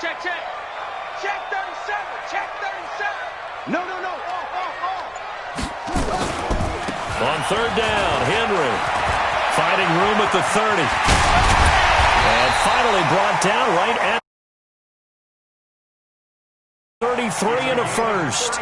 check. Check 37. Check 37. No. On third down, Henry finding room at the 30. And finally brought down right at 33 and a first.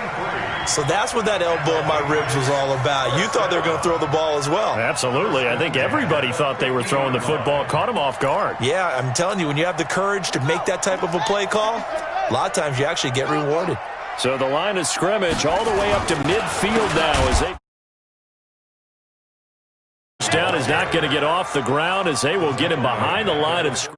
So that's what that elbow in my ribs was all about. You thought they were going to throw the ball as well. Absolutely. I think everybody thought they were throwing the football, caught him off guard. Yeah, I'm telling you, when you have the courage to make that type of a play call, a lot of times you actually get rewarded. So the line of scrimmage all the way up to midfield now as they... Down is not going to get off the ground as they will get him behind the line of scrimmage.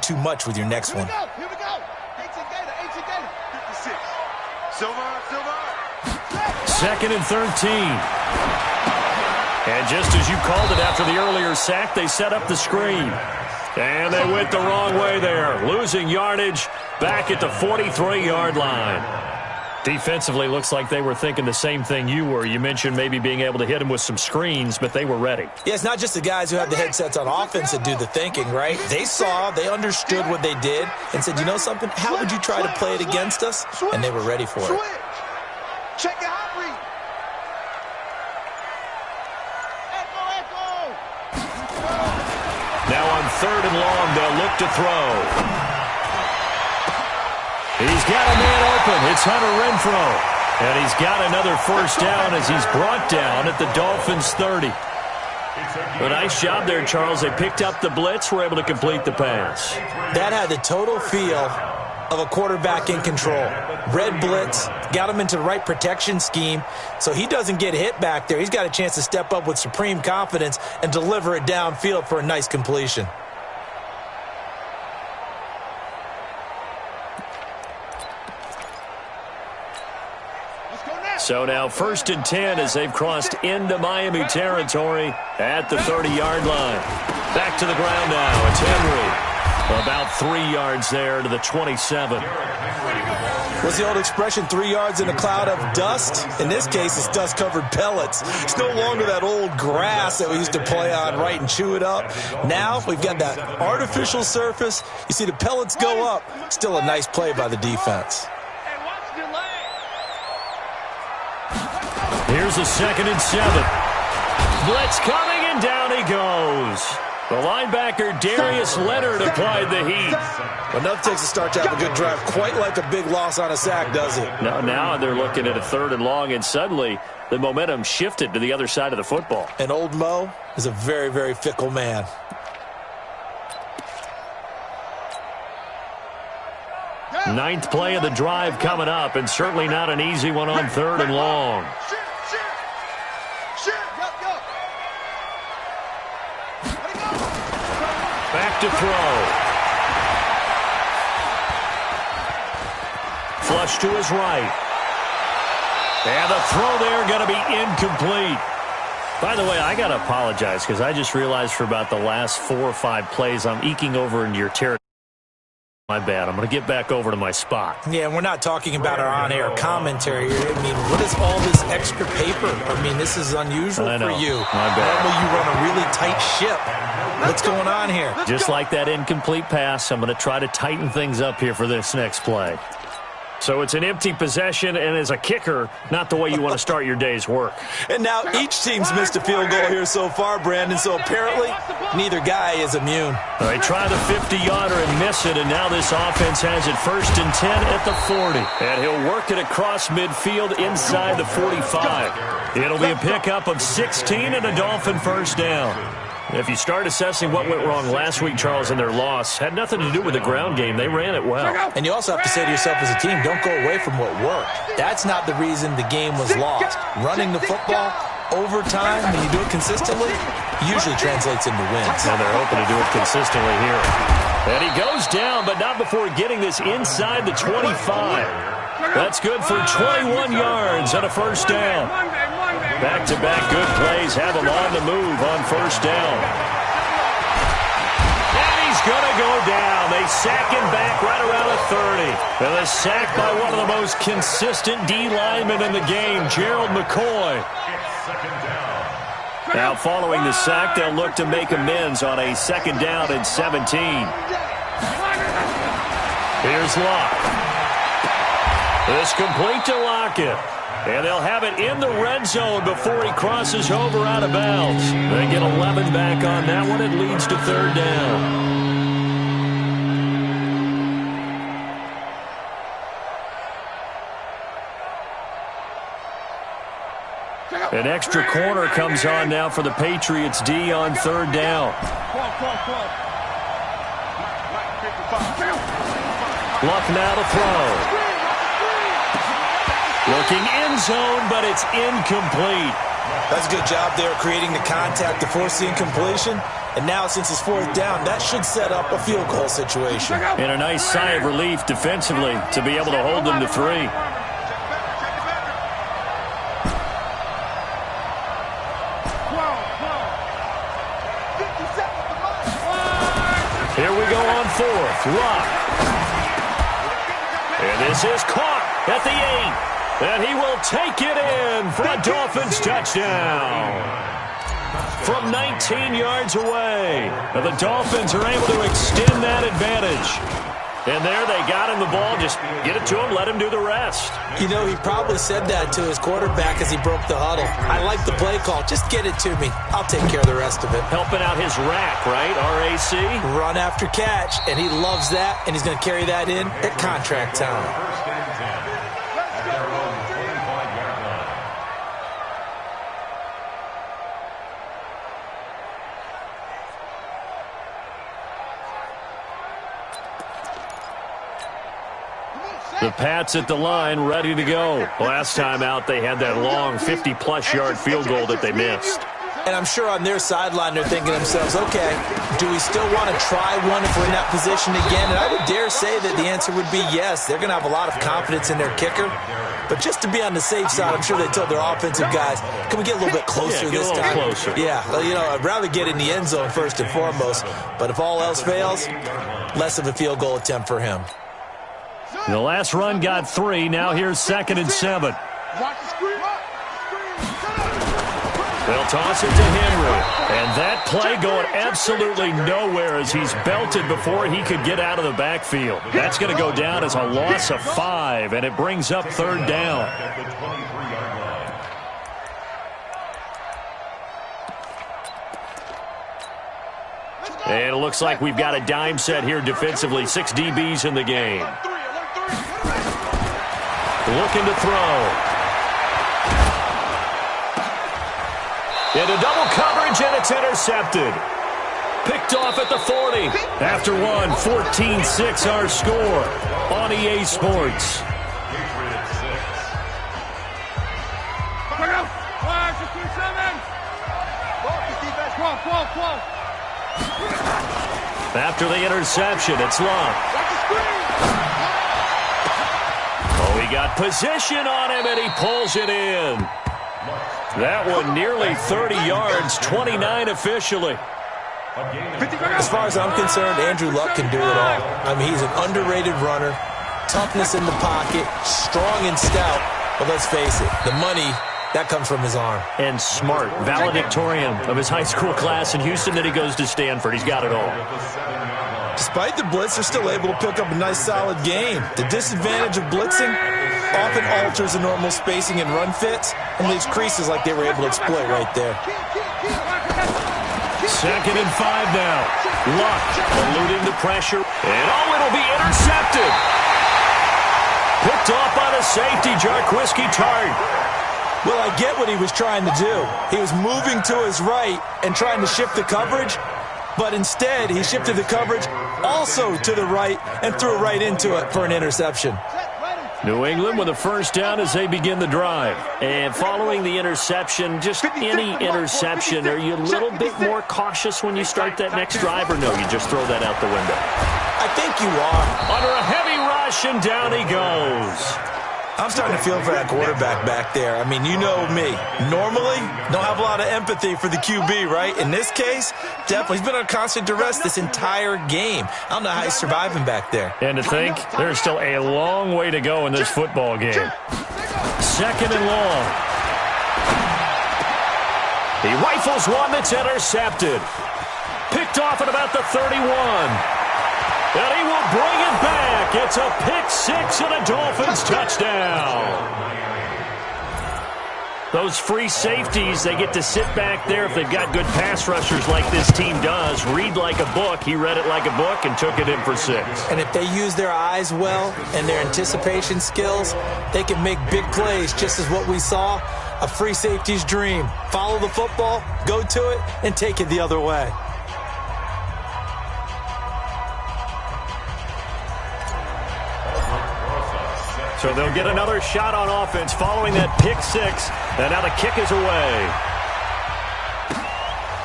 Too much with your next one. Here we go. 18 Gator. 56. Silver. Second and 13. And just as you called it after the earlier sack, they set up the screen. And they went the wrong way there. Losing yardage back at the 43-yard line. Defensively, looks like they were thinking the same thing you were. You mentioned maybe being able to hit them with some screens, but they were ready. Yeah, it's not just the guys who have the headsets on offense that do the thinking, right? They saw, they understood what they did, and said, you know something, how would you try to play it against us? And they were ready for it. Check your hot read. Echo. Now on third and long, they'll look to throw. He's got a man open. It's Hunter Renfrow. And he's got another first down as he's brought down at the Dolphins' 30. A nice job there, Charles. They picked up the blitz, were able to complete the pass. That had the total feel of a quarterback in control. Red blitz, got him into the right protection scheme, so he doesn't get hit back there. He's got a chance to step up with supreme confidence and deliver it downfield for a nice completion. So now first and 10 as they've crossed into Miami territory at the 30-yard line. Back to the ground now. It's Henry. About 3 yards there to the 27. What's the old expression, 3 yards in a cloud of dust? In this case, it's dust-covered pellets. It's no longer that old grass that we used to play on, right, and chew it up. Now we've got that artificial surface. You see the pellets go up. Still a nice play by the defense. Here's a 2nd and 7. Blitz coming, and down he goes. The linebacker, Darius Leonard, applied the heat. Enough takes a start to have a good drive. Quite like a big loss on a sack, does it? Now they're looking at a 3rd and long, and suddenly the momentum shifted to the other side of the football. And old Mo is a very, very fickle man. Ninth play of the drive coming up, and certainly not an easy one on 3rd and long. Back to throw. Flush to his right. And the throw there going to be incomplete. By the way, I got to apologize because I just realized for about the last 4 or 5 plays I'm eking over into your territory. My bad. I'm going to get back over to my spot. Yeah, we're not talking about our on-air commentary here. I mean, what is all this extra paper? I mean, this is unusual for you. My bad. Normally you run a really tight ship. What's going on here? Just like that incomplete pass, I'm going to try to tighten things up here for this next play. So it's an empty possession, and as a kicker, not the way you want to start your day's work. And now each team's missed a field goal here so far, Brandon, so apparently neither guy is immune. They try the 50-yarder and miss it, and now this offense has it 1st and 10 at the 40. And he'll work it across midfield inside the 45. It'll be a pickup of 16 and a Dolphin first down. If you start assessing what went wrong last week, Charles, in their loss, had nothing to do with the ground game. They ran it well. And you also have to say to yourself as a team, don't go away from what worked. That's not the reason the game was lost. Running the football, overtime, when you do it consistently, usually translates into wins. And they're hoping to do it consistently here. And he goes down, but not before getting this inside the 25. That's good for 21 yards and a first down. Back-to-back good plays have him on the move on first down. And he's going to go down. They sack him back right around the 30. And a sack by one of the most consistent D linemen in the game, Gerald McCoy. Now, following the sack, they'll look to make amends on a 2nd down and 17. Here's Locke. This complete to Lockett. And they'll have it in the red zone before he crosses over out of bounds. They get 11 back on that one. It leads to 3rd down. An extra corner comes on now for the Patriots D on 3rd down. Luck now to throw. Looking end zone, but it's incomplete. That's a good job there creating the contact to force the incompletion. And now, since it's 4th down, that should set up a field goal situation. And a nice sigh of relief defensively to be able to hold them to 3. Here we go on 4th. Luck. And this is caught at the 8. And he will take it in for a Dolphins touchdown. From 19 yards away, the Dolphins are able to extend that advantage. And there they got him the ball. Just get it to him, let him do the rest. You know, he probably said that to his quarterback as he broke the huddle. I like the play call. Just get it to me. I'll take care of the rest of it. Helping out his rack, right? RAC? Run after catch, and he loves that, and he's going to carry that in at contract time. The Pats at the line, ready to go. Last time out, they had that long 50-plus yard field goal that they missed. And I'm sure on their sideline, they're thinking to themselves, okay, do we still want to try one if we're in that position again? And I would dare say that the answer would be yes. They're going to have a lot of confidence in their kicker. But just to be on the safe side, I'm sure they told their offensive guys, can we get a little bit closer this time? Closer. Yeah, well, you know, I'd rather get in the end zone first and foremost. But if all else fails, less of a field goal attempt for him. The last run got 3. Now here's 2nd and 7. They'll toss it to Henry. And that play going absolutely nowhere as he's belted before he could get out of the backfield. That's going to go down as a loss of 5, and it brings up 3rd down. And it looks like we've got a dime set here defensively. 6 DBs in the game. Looking to throw. Into double coverage, and it's intercepted. Picked off at the 40. After one, 14-6 our score on EA Sports. After the interception, it's Locke. Oh, he got position on him, and he pulls it in. That one nearly 30 yards, 29 officially. As far as I'm concerned, Andrew Luck can do it all. I mean, he's an underrated runner, toughness in the pocket, strong and stout. But let's face it, the money, that comes from his arm. And smart, valedictorian of his high school class in Houston. Then he goes to Stanford. He's got it all. Despite the blitz, they're still able to pick up a nice, solid game. The disadvantage of blitzing often alters the normal spacing and run fits and leaves creases like they were able to exploit right there. 2nd and 5 now. Luck eluding the pressure. And it'll be intercepted. Picked off by the safety, Jarquiski Tart. Well, I get what he was trying to do. He was moving to his right and trying to shift the coverage, but instead he shifted the coverage also to the right and threw right into it for an interception. New England with a first down as they begin the drive. And following the interception, just any interception, are you a little bit more cautious when you start that next drive, or no, you just throw that out the window? I think you are. Under a heavy rush, and down he goes. I'm starting to feel for that quarterback back there. I mean, you know me. Normally, don't have a lot of empathy for the QB, right? In this case, definitely. He's been on constant duress this entire game. I don't know how he's surviving back there. And to think, there's still a long way to go in this football game. Second and long. He rifles one that's intercepted. Picked off at about the 31. And he will bring it back. It's a pick six and a Dolphins touchdown. Those free safeties, they get to sit back there if they've got good pass rushers like this team does. Read like a book. He read it like a book and took it in for 6. And if they use their eyes well and their anticipation skills, they can make big plays, just as what we saw. A free safety's dream. Follow the football, go to it, and take it the other way. So they'll get another shot on offense following that pick 6. And now the kick is away.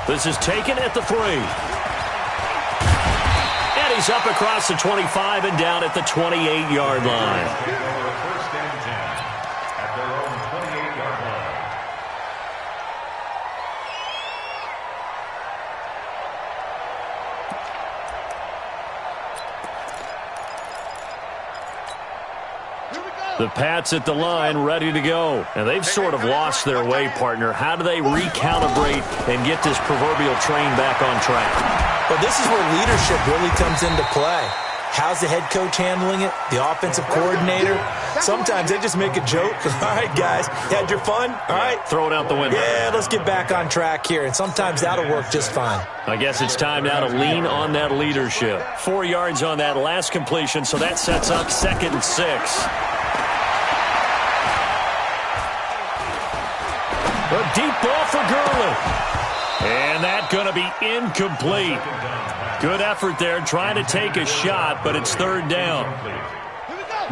This is taken at the 3. And he's up across the 25 and down at the 28-yard line. The Pats at the line, ready to go. And they've sort of lost their way, partner. How do they recalibrate and get this proverbial train back on track? Well, this is where leadership really comes into play. How's the head coach handling it? The offensive coordinator? Sometimes they just make a joke. All right, guys, you had your fun? All right. Throw it out the window. Yeah, let's get back on track here. And sometimes that'll work just fine. I guess it's time now to lean on that leadership. 4 yards on that last completion, so that sets up 2nd and 6. A deep ball for Gurley. And that's going to be incomplete. Good effort there, trying to take a shot, but it's 3rd down.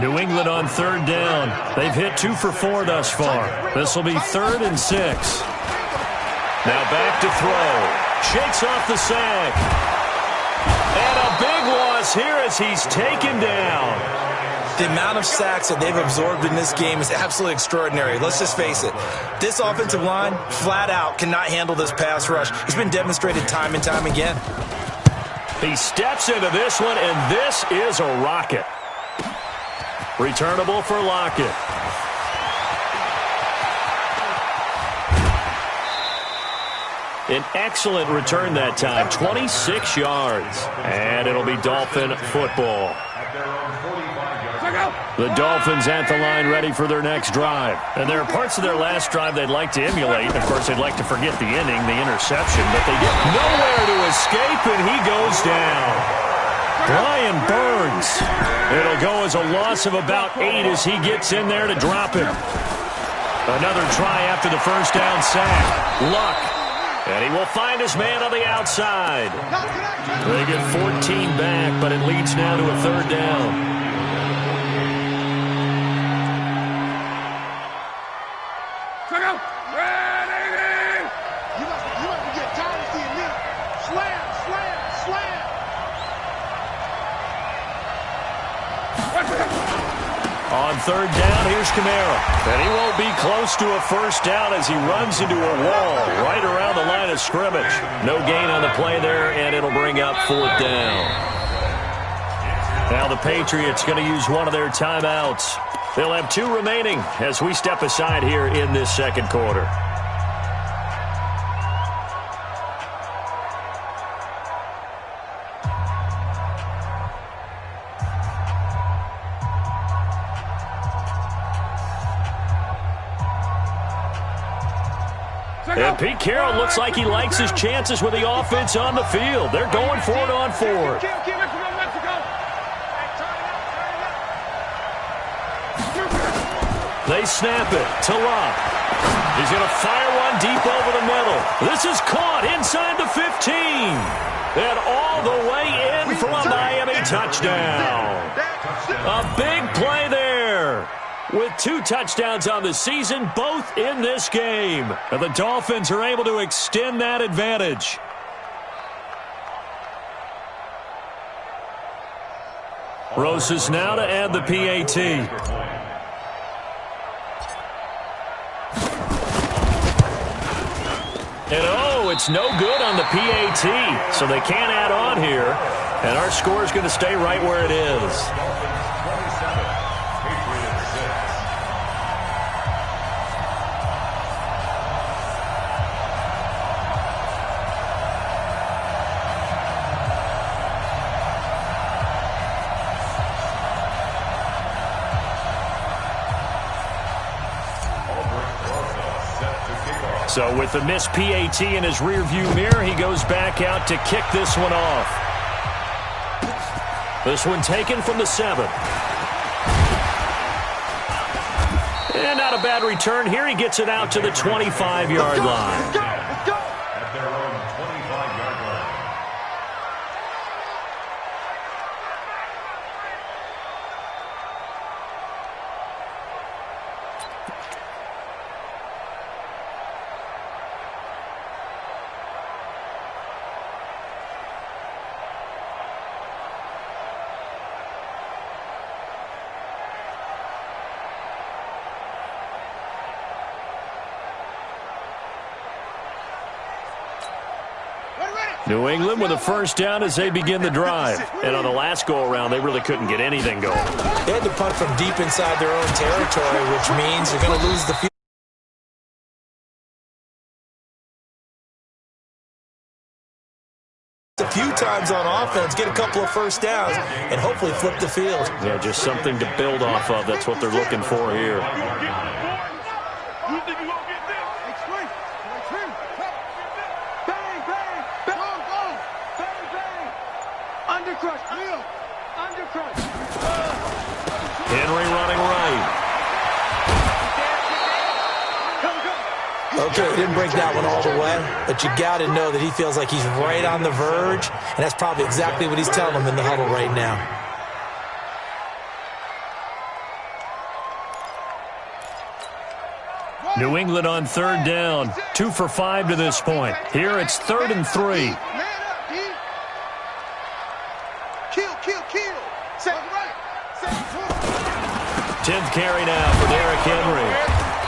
New England on 3rd down. They've hit 2 for 4 thus far. This will be 3rd and 6. Now back to throw. Shakes off the sack. And a big loss here as he's taken down. The amount of sacks that they've absorbed in this game is absolutely extraordinary. Let's just face it. This offensive line, flat out, cannot handle this pass rush. It's been demonstrated time and time again. He steps into this one, and this is a rocket. Returnable for Lockett. An excellent return that time, 26 yards. And it'll be Dolphin football. The Dolphins at the line ready for their next drive. And there are parts of their last drive they'd like to emulate. Of course, they'd like to forget the inning, the interception, but they get nowhere to escape, and he goes down. Brian Burns. It'll go as a loss of about 8 as he gets in there to drop him. Another try after the first down sack. Luck. And he will find his man on the outside. They get 14 back, but it leads now to a 3rd down. On 3rd down, here's Kamara. And he won't be close to a first down as he runs into a wall right around the line of scrimmage. No gain on the play there, and it'll bring up 4th down. Now the Patriots going to use one of their timeouts. They'll have 2 remaining as we step aside here in this 2nd quarter. And Pete Carroll looks like he likes his chances with the offense on the field. They're going for it on 4th. They snap it to Love. He's going to fire one deep over the middle. This is caught inside the 15. And all the way in for a Miami touchdown. A big play there. With 2 touchdowns on the season, both in this game. And the Dolphins are able to extend that advantage. Rosas now to add the PAT. And oh, it's no good on the PAT, so they can't add on here. And our score is going to stay right where it is. So with the missed PAT in his rearview mirror, he goes back out to kick this one off. This one taken from the 7. And not a bad return here. He gets it out to the 25-yard line. At their own 25-yard line. New England with a first down as they begin the drive. And on the last go-around, they really couldn't get anything going. They had to punt from deep inside their own territory, which means you're going to lose the field. A few times on offense, get a couple of first downs, and hopefully flip the field. Yeah, just something to build off of. That's what they're looking for here. Henry running right. Okay, he didn't break that one all the way, but you got to know that he feels like he's right on the verge, and that's probably exactly what he's telling them in the huddle right now. New England on third down. 2 for 5 to this point. Here it's 3rd and 3. Kill. 10th carry now for Derrick Henry.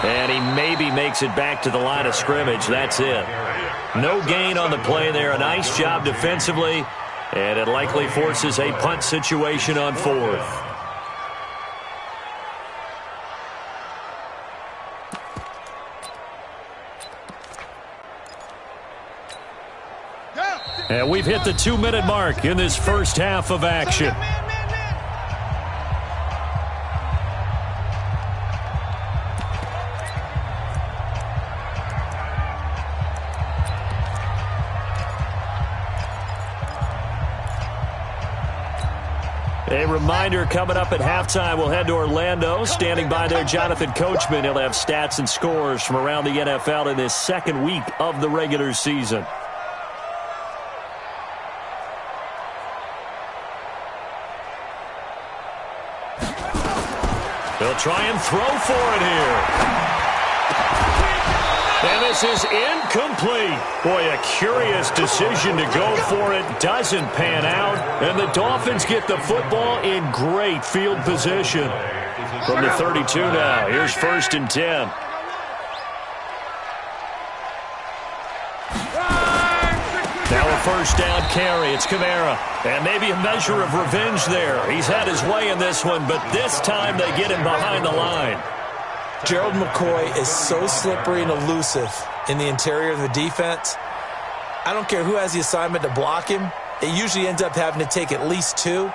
And he maybe makes it back to the line of scrimmage. That's it. No gain on the play there. A nice job defensively. And it likely forces a punt situation on 4th. And we've hit the 2-minute mark in this first half of action. A reminder coming up at halftime, we'll head to Orlando. Standing by there, Jonathan Coachman. He'll have stats and scores from around the NFL in this second week of the regular season. They'll try and throw for it here. And this is incomplete. Boy, a curious decision to go for it. Doesn't pan out. And the Dolphins get the football in great field position. From the 32 now. Here's 1st and 10. Now a first down carry. It's Kamara. And maybe a measure of revenge there. He's had his way in this one, but this time they get him behind the line. Gerald McCoy is so slippery and elusive in the interior of the defense. I don't care who has the assignment to block him. It usually ends up having to take at least 2.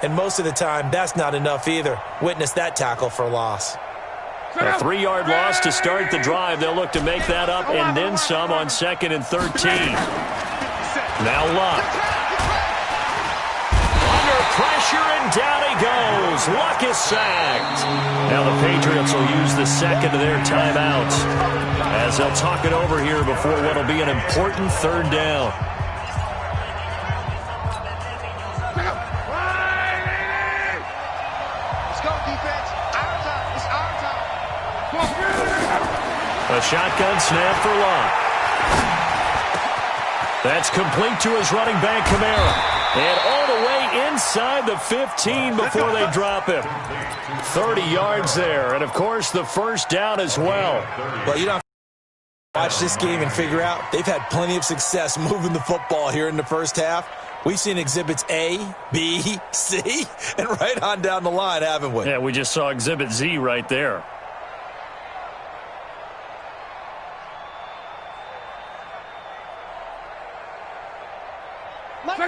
And most of the time, that's not enough either. Witness that tackle for loss. A 3-yard loss to start the drive. They'll look to make that up and then some on 2nd and 13. Now Luck. Pressure, and down he goes. Luck is sacked. Now the Patriots will use the second of their timeouts as they'll talk it over here before what will be an important 3rd down. Let's go, defense. Our time. It's our time. A shotgun snap for Luck. That's complete to his running back, Kamara. And all the way inside the 15 before they drop him. 30 yards there. And, of course, the first down as well. Well, you don't Watch this game and figure out they've had plenty of success moving the football here in the first half. We've seen exhibits A, B, C, and right on down the line, haven't we? Yeah, we just saw exhibit Z right there.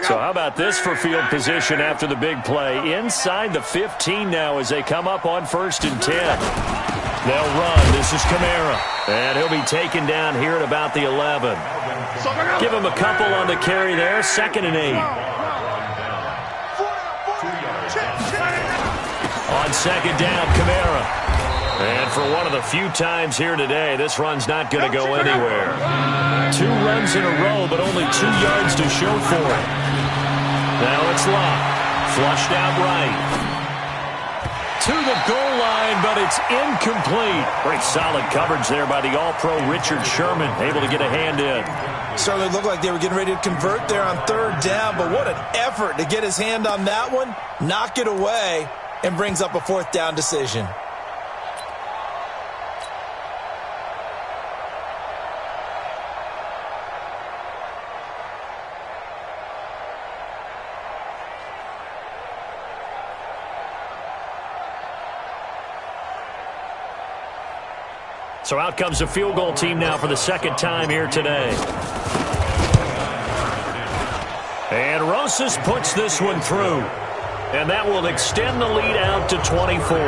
So how about this for field position after the big play? Inside the 15 now as they come up on 1st and 10. They'll run. This is Kamara. And he'll be taken down here at about the 11. Give him a couple on the carry there. 2nd and 8. On 2nd down, Kamara. And for one of the few times here today, this run's not going to go anywhere. 2 runs in a row, but only 2 yards to show for it. Now it's locked. Flushed out right. To the goal line, but it's incomplete. Great solid coverage there by the All-Pro Richard Sherman, able to get a hand in. Certainly looked like they were getting ready to convert there on 3rd down, but what an effort to get his hand on that one, knock it away, and brings up a 4th down decision. So out comes the field goal team now for the 2nd time here today. And Rosas puts this one through. And that will extend the lead out to 24.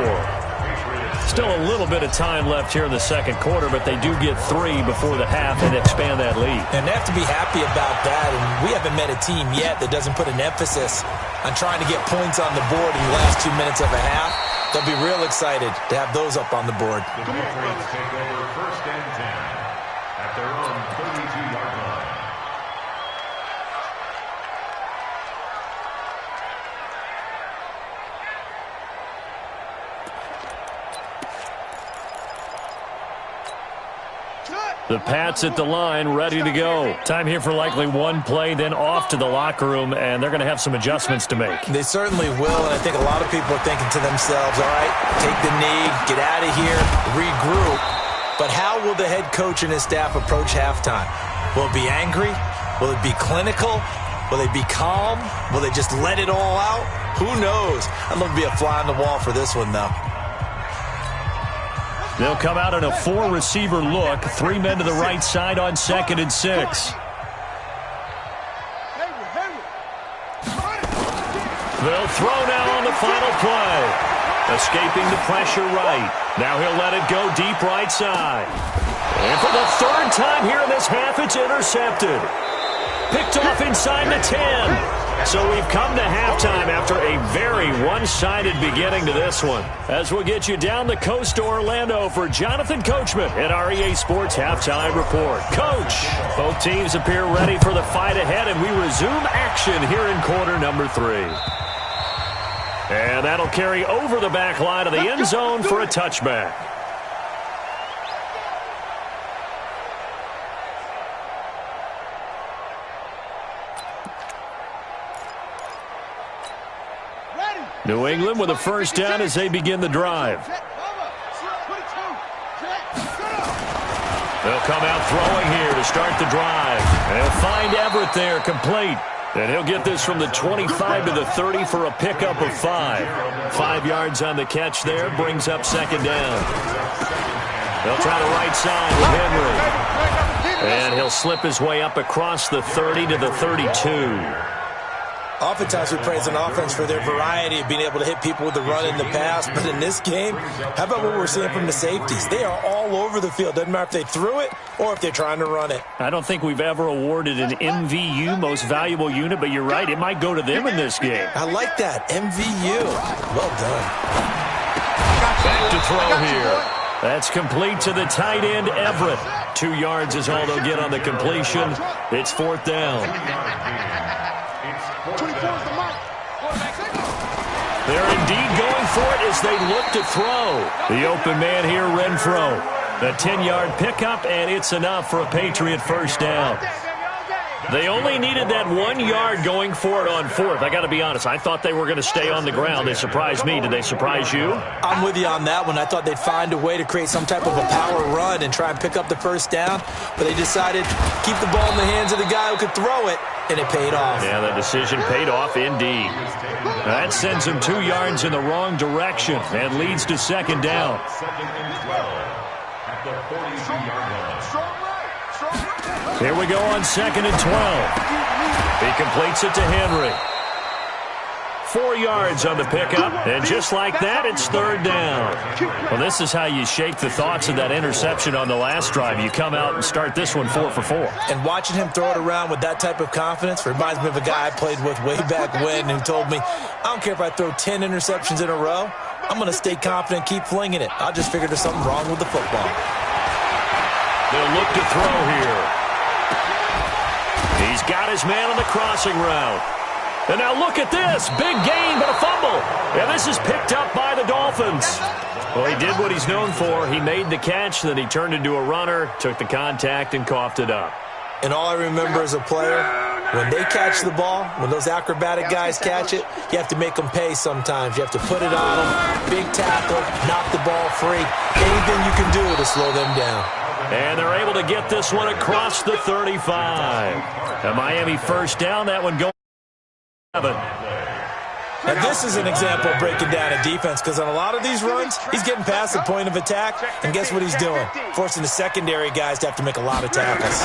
Still a little bit of time left here in the 2nd quarter, but they do get 3 before the half and expand that lead. And they have to be happy about that. And we haven't met a team yet that doesn't put an emphasis on trying to get points on the board in the last 2 minutes of a half. They'll be real excited to have those up on the board. The Democrats take over 1st and 10 at their own 32-yard line. The Pats at the line, ready to go. Time here for likely one play, then off to the locker room, and they're going to have some adjustments to make. They certainly will, and I think a lot of people are thinking to themselves, all right, take the knee, get out of here, regroup. But how will the head coach and his staff approach halftime? Will it be angry? Will it be clinical? Will they be calm? Will they just let it all out? Who knows? I'd love to be a fly on the wall for this one, though. They'll come out in a 4-receiver look. 3 men to the right side on 2nd and 6. They'll throw now on the final play. Escaping the pressure right. Now he'll let it go deep right side. And for the 3rd time here in this half, it's intercepted. Picked off inside the 10. So we've come to halftime after a very one-sided beginning to this one. As we'll get you down the coast to Orlando for Jonathan Coachman at our EA Sports Halftime Report. Coach, both teams appear ready for the fight ahead, and we resume action here in quarter number 3. And that'll carry over the back line of the end zone for a touchback. New England with a 1st down as they begin the drive. They'll come out throwing here to start the drive. They'll find Everett there, complete. And he'll get this from the 25 to the 30 for a pickup of 5. 5 yards on the catch there, brings up 2nd down. They'll try the right side with Henry. And he'll slip his way up across the 30 to the 32. Oftentimes we praise an offense for their variety of being able to hit people with the run in the pass. But in this game, how about what we're seeing from the safeties? They are all over the field. Doesn't matter if they threw it or if they're trying to run it. I don't think we've ever awarded an MVU, most valuable unit, but you're right, it might go to them in this game. I like that, MVU. Well done. Back to throw here. That's complete to the tight end, Everett. 2 yards is all they'll get on the completion. It's 4th down. They're indeed going for it as they look to throw. The open man here, Renfro. A 10-yard pickup, and it's enough for a Patriot 1st down. They only needed that 1 yard going for it on fourth. I got to be honest, I thought they were going to stay on the ground. They surprised me. Did they surprise you? I'm with you on that one. I thought they'd find a way to create some type of a power run and try and pick up the first down, but they decided to keep the ball in the hands of the guy who could throw it, and it paid off. Yeah, that decision paid off indeed. That sends them 2 yards in the wrong direction and leads to second down. Second and 12 at the 42-yard line. Here we go on second and 12. He completes it to Henry. 4 yards on the pickup, and just like that, it's third down. Well, this is how you shake the thoughts of that interception on the last drive. You come out and start this one 4 for 4. And watching him throw it around with that type of confidence reminds me of a guy I played with way back when who told me, I don't care if I throw 10 interceptions in a row, I'm going to stay confident, keep flinging it. I just figured there's something wrong with the football. They'll look to throw here. He's got his man on the crossing route. And now look at this. Big gain, but a fumble. And this is picked up by the Dolphins. Well, he did what he's known for. He made the catch, then he turned into a runner, took the contact, and coughed it up. And all I remember as a player, when they catch the ball, when those acrobatic guys catch it, you have to make them pay sometimes. You have to put it on them, big tackle, knock the ball free. Anything you can do to slow them down. And they're able to get this one across the 35. A Miami first down, that one going 7. Now this is an example of breaking down a defense, because on a lot of these runs, he's getting past the point of attack, and guess what he's doing? Forcing the secondary guys to have to make a lot of tackles.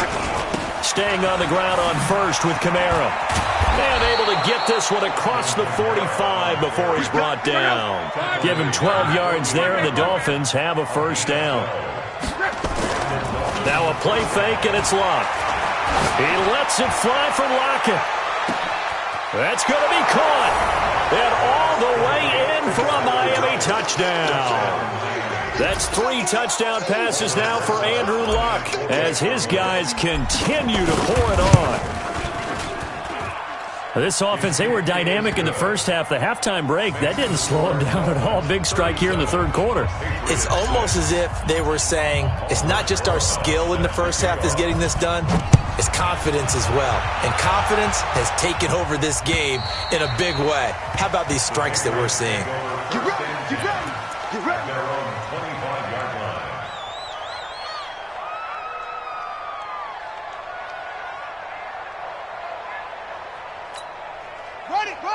Staying on the ground on first with Kamara. And able to get this one across the 45 before he's brought down. Give him 12 yards there, and the Dolphins have a first down. Now a play fake, and it's Luck. He lets it fly for Lockett. That's going to be caught. And all the way in for a Miami touchdown. That's 3 touchdown passes now for Andrew Luck as his guys continue to pour it on. This offense, they were dynamic in the first half. The halftime break, that didn't slow them down at all. Big strike here in the third quarter. It's almost as if they were saying, it's not just our skill in the first half that's getting this done, it's confidence as well. And confidence has taken over this game in a big way. How about these strikes that we're seeing? Get ready, get ready, get ready. Their own 25-yard line.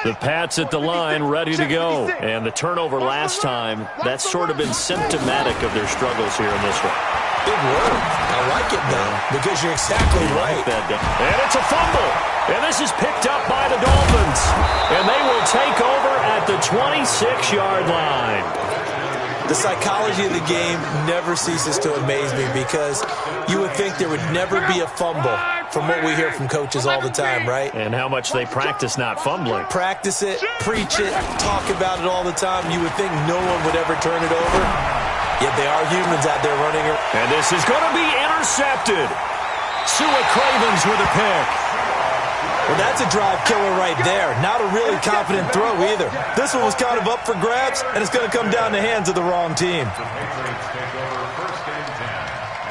The Pats at the line, ready to go. And the turnover last time, that's sort of been symptomatic of their struggles here in this one. Big word. I like it, though, because you're exactly right. And it's a fumble. And this is picked up by the Dolphins. And they will take over at the 26-yard line. The psychology of the game never ceases to amaze me, because you would think there would never be a fumble from what we hear from coaches all the time, right? And how much they practice not fumbling. Practice it, preach it, talk about it all the time. You would think no one would ever turn it over. Yet they are humans out there running around. And this is going to be intercepted. Sua Cravens with a pick. Well, that's a drive killer right there. Not a really confident throw either. This one was kind of up for grabs, and it's going to come down the hands of the wrong team. The Patriots take over first and 10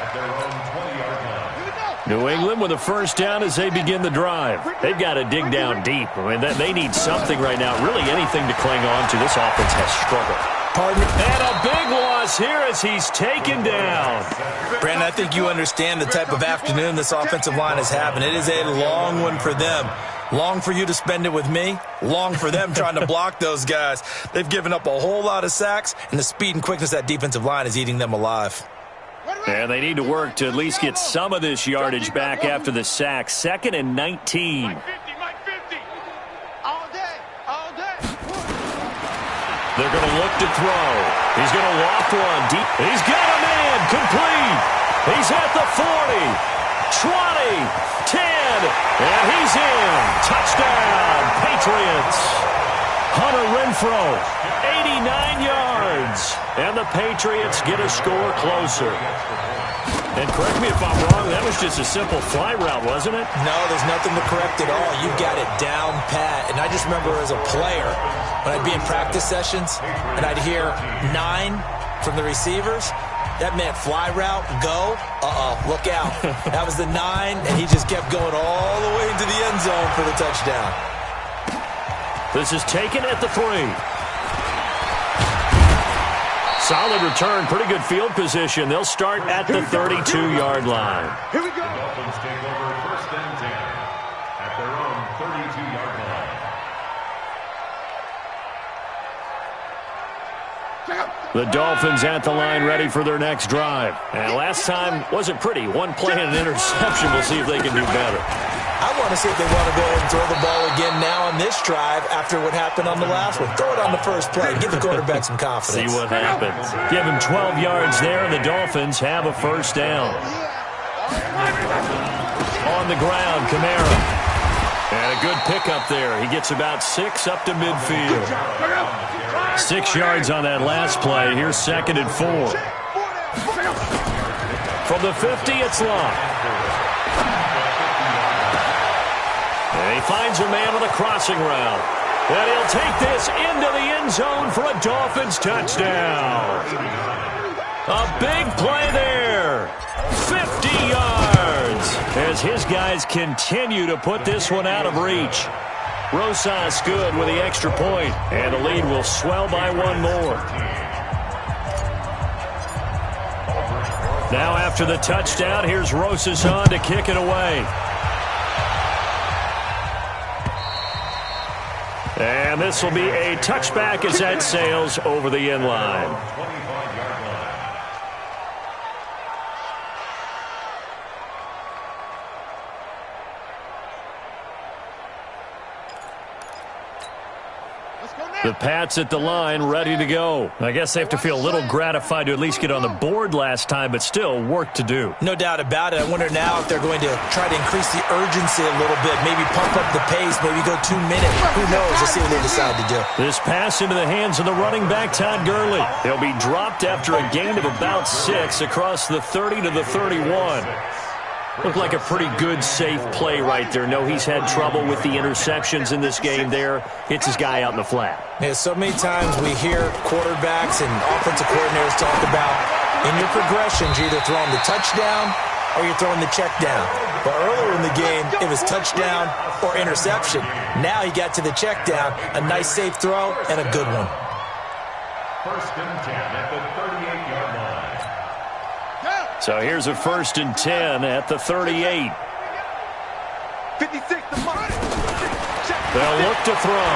at their own 20-yard line. New England with a first down as they begin the drive. They've got to dig down deep. I mean, they need something right now, really anything to cling on to. This offense has struggled. Pardon? And a big loss here as he's taken down. Brandon, I think you understand the type of afternoon this offensive line is having. It is a long one for them. Long for you to spend it with me. Long for them trying to block those guys. They've given up a whole lot of sacks, and the speed and quickness of that defensive line is eating them alive. And they need to work to at least get some of this yardage back after the sack. 2nd and 19. They're going to look to throw. He's going to loft one deep. He's got a man complete. He's at the 40, 20, 10, and he's in. Touchdown, Patriots. Hunter Renfrow, 89 yards. And the Patriots get a score closer. And correct me if I'm wrong, that was just a simple fly route, wasn't it? No, there's nothing to correct at all. You've got it down pat. And I just remember as a player, when I'd be in practice sessions and I'd hear 9 from the receivers, That meant fly route, go. Look out. That was the 9, and he just kept going all the way into the end zone for the touchdown. This is taken at the 3. Solid return, pretty good field position. They'll start at the 32-yard line. Here we go. The Dolphins take over first and 10 at their own 32-yard line. The Dolphins at the line ready for their next drive. And last time wasn't pretty. One play and an interception. We'll see if they can do better. I want to see if they want to go ahead and throw the ball again now on this drive after what happened on the last one. Throw it on the first play. Give the quarterback some confidence. See what happens. Give him 12 yards there, and the Dolphins have a first down. On the ground, Kamara. And a good pickup there. He gets about 6 up to midfield. 6 yards on that last play. Here's 2nd and 4. From the 50, it's Long. And he finds a man with a crossing route. And he'll take this into the end zone for a Dolphins touchdown. A big play there. 50 yards. As his guys continue to put this one out of reach. Rosas good with the extra point, and the lead will swell by 1 more. Now after the touchdown, here's Rosas on to kick it away. And this will be a touchback as that sails over the end line. The Pats at the line, ready to go. I guess they have to feel a little gratified to at least get on the board last time, but still work to do. No doubt about it. I wonder now if they're going to try to increase the urgency a little bit, maybe pump up the pace, maybe go 2 minutes. Who knows? Let's see what they decide to do. This pass into the hands of the running back, Todd Gurley. He'll be dropped after a gain of about 6 across the 30 to the 31. Looked like a pretty good, safe play right there. No, he's had trouble with the interceptions in this game there. Hits his guy out in the flat. Yeah, so many times we hear quarterbacks and offensive coordinators talk about in your progressions, you're either throwing the touchdown or you're throwing the check down. But earlier in the game, it was touchdown or interception. Now he got to the check down, a nice safe throw, and a good one. First and 10 at the 38-yard line. So here's a 1st and 10 at the 38. 56 to mark. They'll look to throw.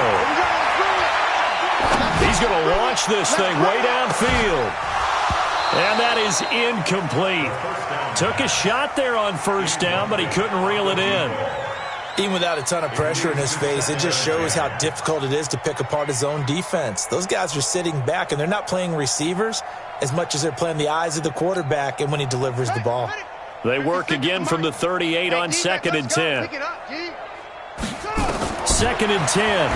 He's going to launch this thing way downfield. And that is incomplete. Took a shot there on 1st down, but he couldn't reel it in. Even without a ton of pressure in his face, it just shows how difficult it is to pick apart his own defense. Those guys are sitting back, and they're not playing receivers as much as they're playing the eyes of the quarterback and when he delivers the ball. They work again from the 38 on 2nd and 10. 2nd and 10.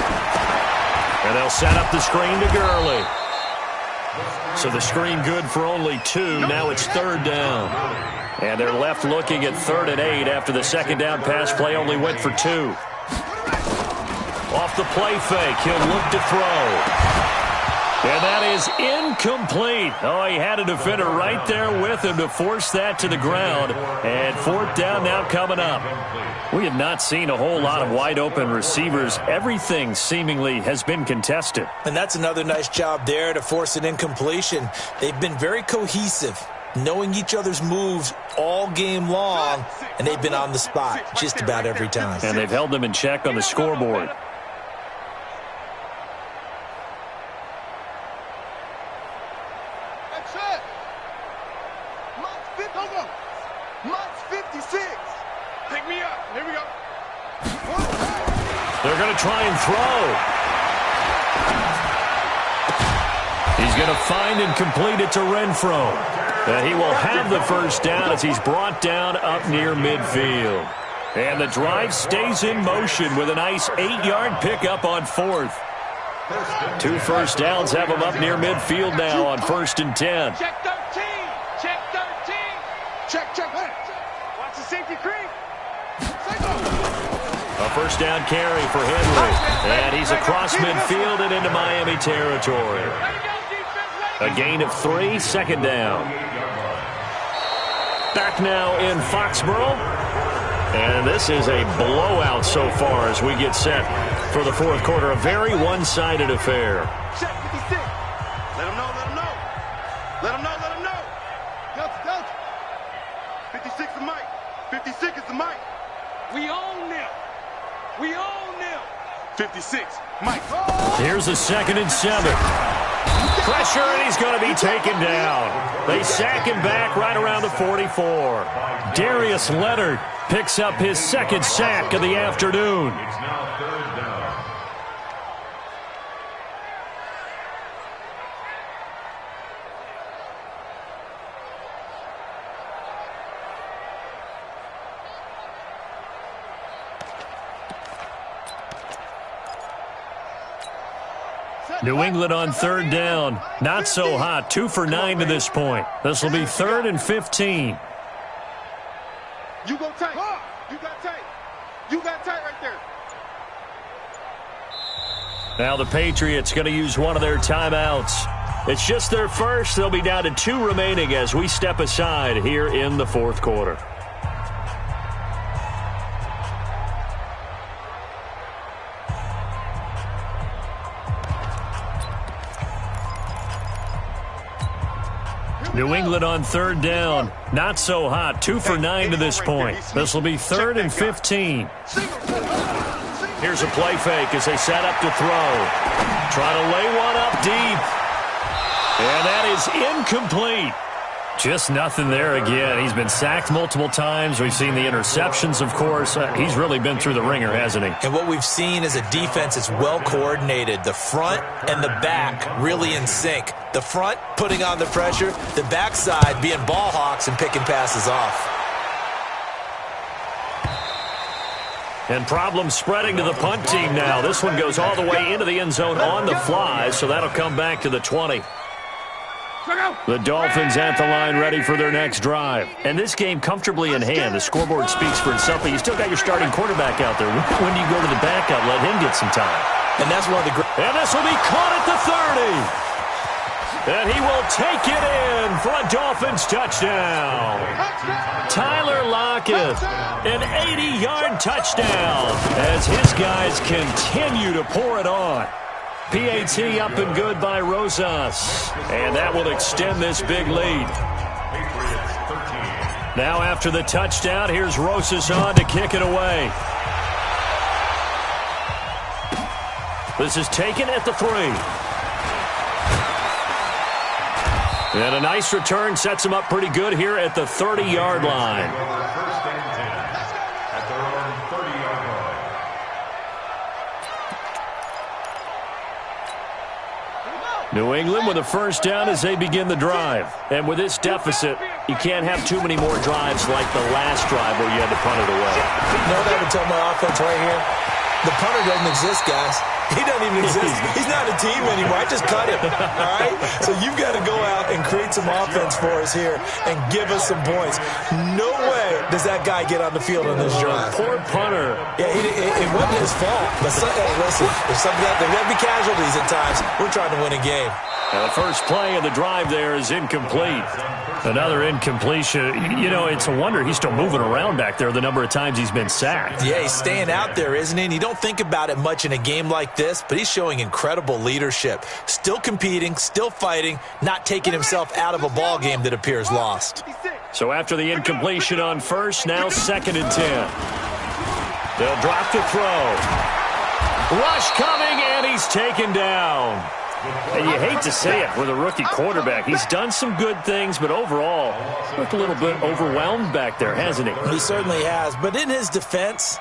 And they'll set up the screen to Gurley. So the screen good for only 2. Now it's 3rd down. And they're left looking at 3rd and 8 after the 2nd down pass play only went for 2. Off the play fake, he'll look to throw. And that is incomplete. Oh, he had a defender right there with him to force that to the ground. And 4th down now coming up. We have not seen a whole lot of wide-open receivers. Everything seemingly has been contested. And that's another nice job there to force an incompletion. They've been very cohesive, knowing each other's moves all game long, and they've been on the spot just about every time. And they've held them in check on the scoreboard. They're going to try and throw. He's going to find and complete it to Renfro. He will have the 1st down as he's brought down up near midfield. And the drive stays in motion with a nice 8-yard pickup on 4th. 2 1st downs have him up near midfield now on 1st and 10. Check 13. Check 13. Check. Watch the safety creep. A 1st down carry for Henry. And he's across midfield and into Miami territory. A gain of 3, 2nd down. Back now in Foxborough. And this is a blowout so far as we get set for the fourth quarter. A very one-sided affair. Check 56. Let him know, let him know. Let him know, let him know. Go. 56 is Mike. 56 is the Mike. We own them. We own them. 56, Mike. Here's a 2nd and 7. Pressure, and he's going to be taken down. They sack him back right around the 44. Darius Leonard picks up his 2nd sack of the afternoon. It's now 3rd down. New England on 3rd down. Not so hot. 2 for 9 to this point. This will be 3rd and 15. You go tight. You got tight. You got tight right there. Now the Patriots going to use one of their timeouts. It's just their first. They'll be down to 2 remaining as we step aside here in the fourth quarter. New England on 3rd down. Not so hot. 2 for 9 to this point. This will be 3rd and 15. Here's a play fake as they set up to throw. Try to lay one up deep. And that is incomplete. Just nothing there again. He's been sacked multiple times. We've seen the interceptions, of course. He's really been through the ringer, hasn't he? And what we've seen is a defense that's well coordinated. The front and the back really in sync. The front putting on the pressure, the backside being ball hawks and picking passes off. And problems spreading to the punt team now. This one goes all the way into the end zone on the fly, so that'll come back to the 20. The Dolphins at the line ready for their next drive. And this game comfortably in hand. The scoreboard speaks for itself, but you still got your starting quarterback out there. When you go to the backup, let him get some time. And that's one of the great... And this will be caught at the 30. And he will take it in for a Dolphins touchdown. Tyler Lockett, an 80-yard touchdown as his guys continue to pour it on. PAT up and good by Rosas. And that will extend this big lead. Now after the touchdown, here's Rosas on to kick it away. This is taken at the 3. And a nice return sets him up pretty good here at the 30-yard line. First and 10 at their own 30-yard line. New England with a first down as they begin the drive. And with this deficit, you can't have too many more drives like the last drive where you had to punt it away. You know what I would tell my offense right here? The punter doesn't exist, guys. He doesn't even exist. He's not a team anymore. I just cut him, all right? So you've got to go out and create some offense for us here and give us some points. No way does that guy get on the field on this drive. Poor punter. Yeah, it wasn't his fault. But hey, listen, there's something out there. There'll be casualties at times. We're trying to win a game. Now the first play of the drive there is incomplete. Another incompletion. You know, it's a wonder he's still moving around back there the number of times he's been sacked. Yeah, he's staying out there, isn't he? And you don't think about it much in a game like this, but he's showing incredible leadership. Still competing, still fighting, not taking himself out of a ball game that appears lost. So after the incompletion on first, now 2nd and 10. They'll drop to throw. Rush coming, and he's taken down. And you hate to say it with a rookie quarterback. He's done some good things, but overall, looked a little bit overwhelmed back there, hasn't he? He certainly has. But in his defense,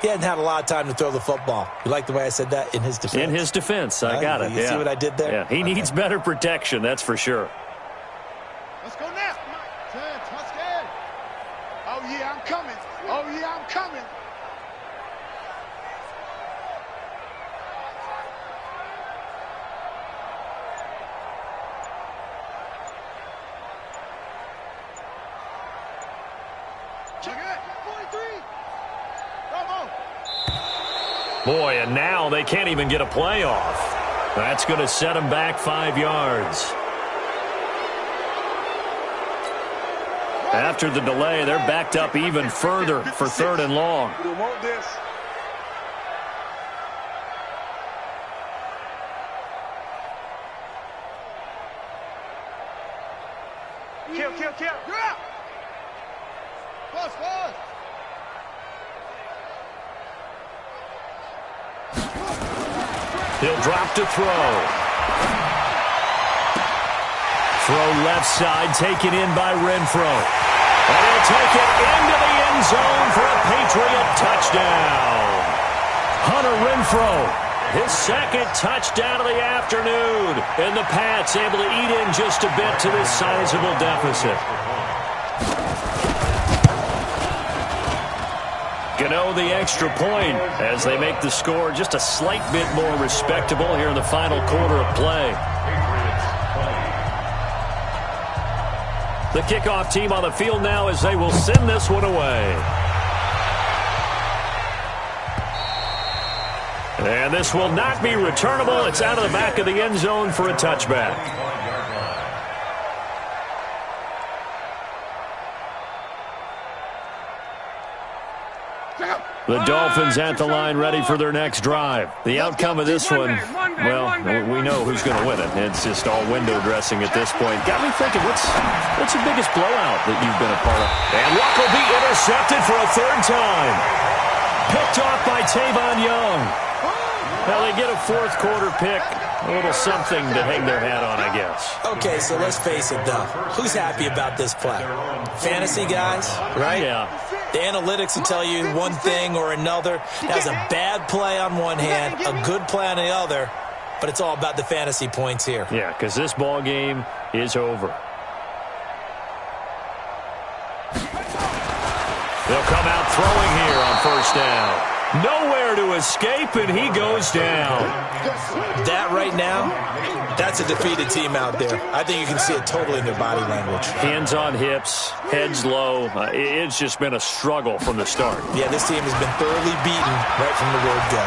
he hadn't had a lot of time to throw the football. You like the way I said that? In his defense? In his defense. I got it. You see what I did there? Yeah, he needs better protection, that's for sure. Let's go now. Touch scared. Oh, yeah, I'm coming. Oh, yeah, I'm coming. Boy, and now they can't even get a play off. That's going to set them back 5 yards. After the delay, they're backed up even further for 3rd and long. We don't want this. Kill. You're out. Fast. He'll drop to throw. Throw left side, taken in by Renfro. And he'll take it into the end zone for a Patriot touchdown. Hunter Renfro, his 2nd touchdown of the afternoon. And the Pats able to eat in just a bit to this sizable deficit. Gano the extra point as they make the score just a slight bit more respectable here in the final quarter of play. The kickoff team on the field now as they will send this one away. And this will not be returnable. It's out of the back of the end zone for a touchback. The Dolphins at the line ready for their next drive. The outcome of this one, well, we know who's going to win it. It's just all window dressing at this point. Got me thinking, what's the biggest blowout that you've been a part of? And Luck will be intercepted for a 3rd time. Picked off by Tavon Young. Now they get a 4th quarter pick. A little something to hang their hat on, I guess. Okay, so let's face it, though. Who's happy about this play? Fantasy guys, right? Yeah. The analytics will tell you one thing or another. That was a bad play on one hand, a good play on the other, but it's all about the fantasy points here. Yeah, because this ball game is over. They'll come out throwing here on 1st down. Nowhere to escape, and he goes down. That right now, that's a defeated team out there. I think you can see it totally in their body language. Hands on hips, heads low. It's just been a struggle from the start. Yeah, this team has been thoroughly beaten right from the word go.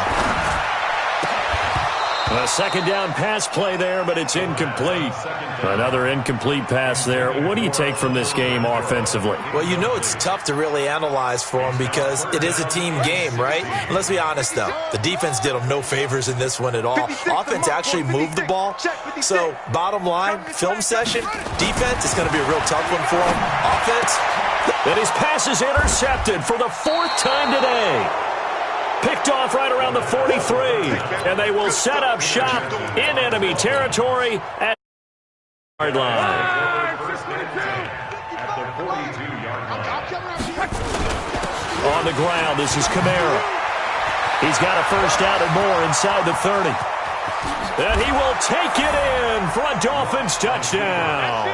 A 2nd down pass play there, but it's incomplete. Another incomplete pass there. What do you take from this game offensively? Well, you know it's tough to really analyze for them because it is a team game, right? And let's be honest, though. The defense did them no favors in this one at all. Offense actually moved the ball. So, bottom line, film session, defense is going to be a real tough one for them. Offense. And his pass is intercepted for the 4th time today. Picked off right around the 43. And they will set up shop in enemy territory at the yard line. On the ground, this is Kamara. He's got a 1st down and more inside the 30. And he will take it in for a Dolphins touchdown.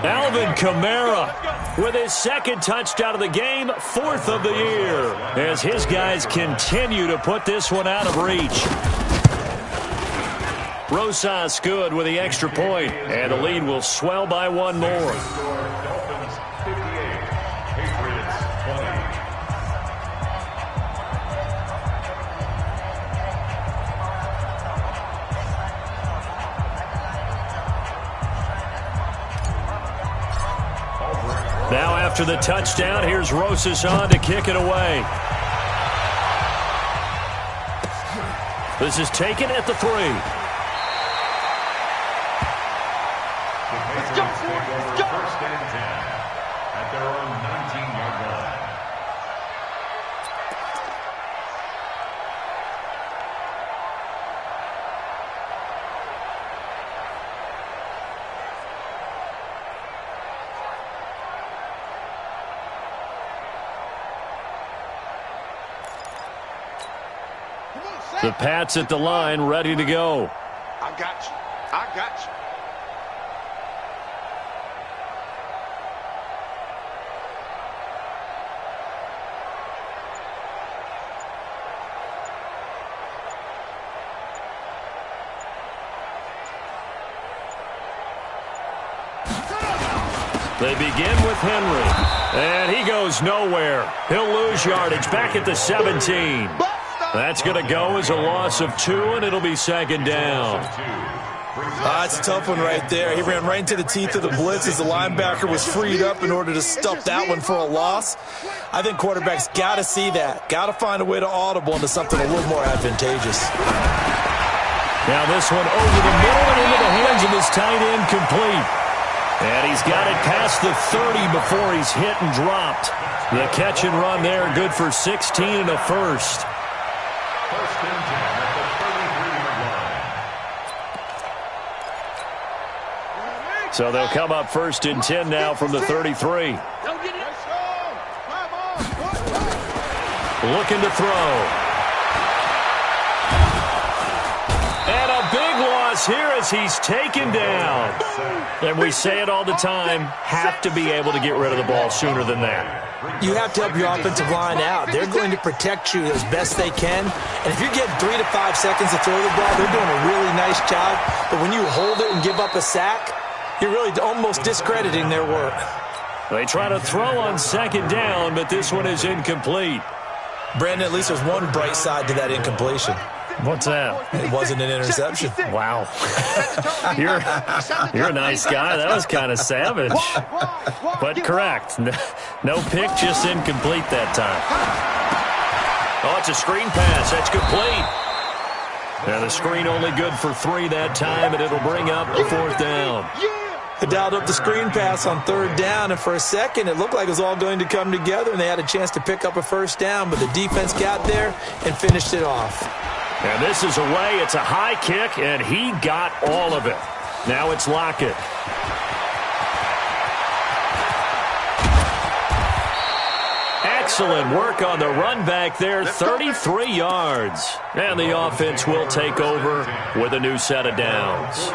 Alvin Kamara with his 2nd touchdown of the game, 4th of the year, as his guys continue to put this one out of reach. Rosas good with the extra point, and the lead will swell by 1 more. Now after the touchdown, here's Rosas on to kick it away. This is taken at the 3. Let's go, let's go. 1st and 10 at their own 19-yard line. The Pats at the line, ready to go. I got you. They begin with Henry, and he goes nowhere. He'll lose yardage back at the 17. That's going to go as a loss of 2, and it'll be 2nd down. It's a tough one right there. He ran right into the teeth of the blitz as the linebacker was freed up in order to stuff that one for a loss. I think quarterbacks got to see that. Got to find a way to audible into something a little more advantageous. Now this one over the middle and into the hands of his tight end, complete. And he's got it past the 30 before he's hit and dropped. The catch and run there, good for 16 and a first. First and 10 at the 33-yard line. So they'll come up first and 10 now from the 33. Looking to throw. And a big loss here as he's taken down. And we say it all the time, have to be able to get rid of the ball sooner than that. You have to help your offensive line out. They're going to protect you as best they can. And if you're getting 3 to 5 seconds to throw the ball, they're doing a really nice job. But when you hold it and give up a sack, you're really almost discrediting their work. They try to throw on second down, but this one is incomplete. Brandon, at least there's one bright side to that incompletion. What's that? It wasn't an interception. Wow. You're a nice guy. That was kind of savage. But correct. No pick, just incomplete that time. Oh, it's a screen pass. That's complete. And the screen only good for 3 that time, and it'll bring up a 4th down. They dialed up the screen pass on 3rd down, and for a second it looked like it was all going to come together, and they had a chance to pick up a 1st down, but the defense got there and finished it off. And this is away. It's a high kick, and he got all of it. Now it's Lockett. Excellent work on the run back there, 33 yards. And the offense will take over with a new set of downs.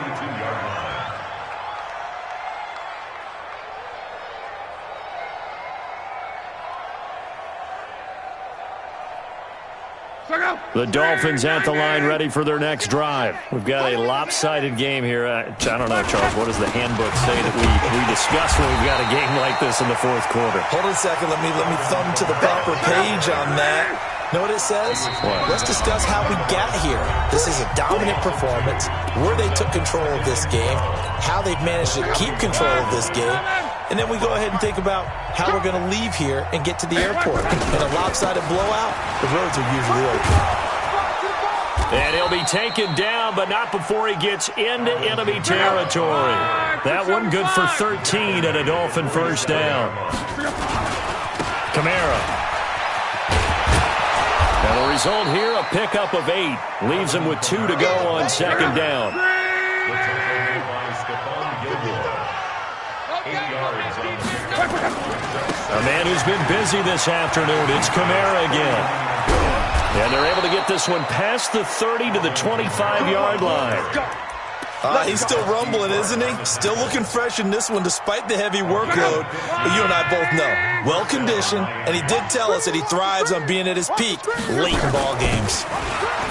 The Dolphins at the line ready for their next drive. We've got a lopsided game here. I don't know, Charles, what does the handbook say that we discuss when we've got a game like this in the 4th quarter? Hold on a second. Let me thumb to the proper page on that. Know what it says? What? Let's discuss how we got here. This is a dominant performance, where they took control of this game, how they've managed to keep control of this game, and then we go ahead and think about how we're going to leave here and get to the airport. In a lopsided blowout, the roads are usually open. And he'll be taken down, but not before he gets into enemy territory. That one good for 13 and a Dolphin 1st down. Kamara. And the result here, a pickup of 8. Leaves him with 2 to go on 2nd down. A man who's been busy this afternoon. It's Kamara again. And they're able to get this one past the 30 to the 25-yard line. He's still rumbling, isn't he? Still looking fresh in this one despite the heavy workload. But you and I both know, well-conditioned, and he did tell us that he thrives on being at his peak late in ball games.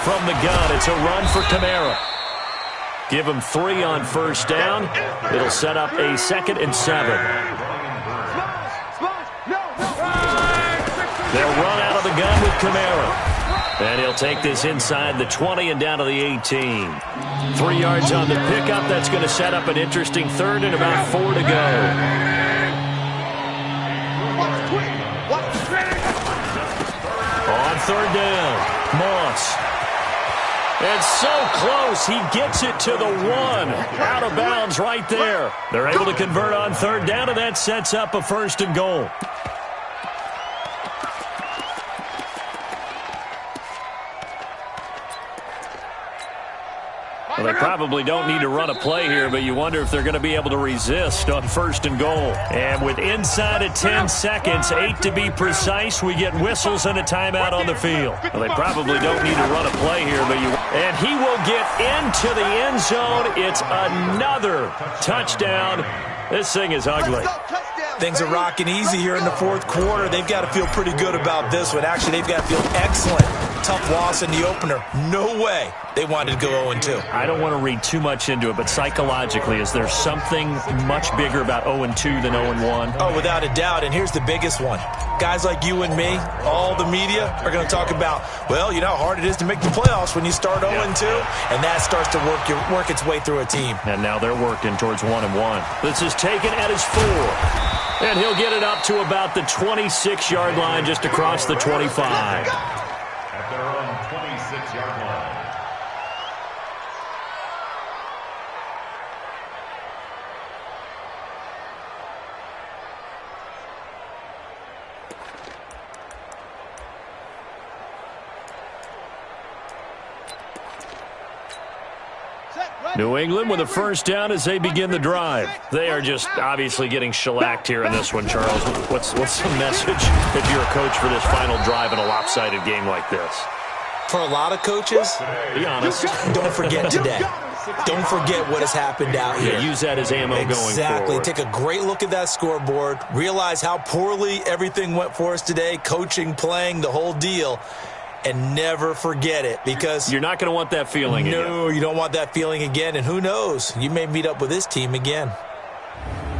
From the gun, it's a run for Kamara. Give him 3 on 1st down. It'll set up a 2nd and 7. They'll run out of the gun with Kamara. And he'll take this inside the 20 and down to the 18. 3 yards on the pickup. That's going to set up an interesting 3rd and about 4 to go. On 3rd down, Moss. And so close, he gets it to the 1. Out of bounds right there. They're able to convert on 3rd down, and that sets up a 1st and goal. Well, they probably don't need to run a play here, but you wonder if they're going to be able to resist on 1st and goal. And with inside of 10 seconds, 8 to be precise, we get whistles and a timeout on the field. Well, they probably don't need to run a play here, but and he will get into the end zone. It's another touchdown. This thing is ugly. Things are rocking easy here in the 4th quarter. They've got to feel pretty good about this one. Actually, they've got to feel excellent tough loss in the opener. No way they wanted to go 0-2. I don't want to read too much into it, but psychologically, is there something much bigger about 0-2 than 0-1? Oh, without a doubt, and here's the biggest one. Guys like you and me, all the media, are going to talk about, well, you know how hard it is to make the playoffs when you start 0-2, and that starts to work its way through a team. And now they're working towards 1-1. This is taken at his 4. And he'll get it up to about the 26-yard line, just across the 25. At their own 26-yard line. New England with a first down as they begin the drive. They are just obviously getting shellacked here in this one, Charles. What's the message if you're a coach for this final drive in a lopsided game like this? For a lot of coaches, be honest, don't forget today. Don't forget what has happened out here. Use that as ammo going forward. Exactly. Take a great look at that scoreboard. Realize how poorly everything went for us today, coaching, playing, the whole deal. And never forget it, because you're not going to want that feeling again. No, you don't want that feeling again. And who knows? You may meet up with this team again.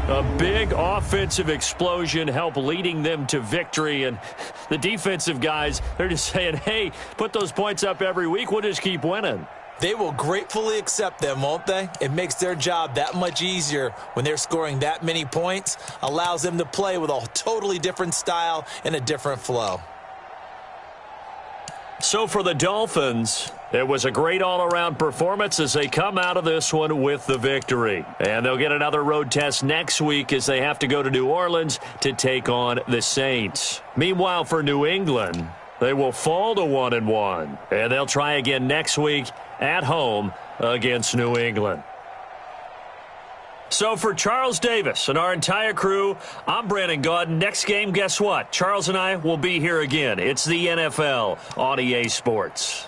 A big offensive explosion helped leading them to victory. And the defensive guys, they're just saying, hey, put those points up every week. We'll just keep winning. They will gratefully accept them, won't they? It makes their job that much easier when they're scoring that many points. Allows them to play with a totally different style and a different flow. So for the Dolphins, it was a great all-around performance as they come out of this one with the victory. And they'll get another road test next week as they have to go to New Orleans to take on the Saints. Meanwhile, for New England, they will fall to 1-1. And they'll try again next week at home against New England. So for Charles Davis and our entire crew, I'm Brandon Gaudin. Next game, guess what? Charles and I will be here again. It's the NFL on EA Sports.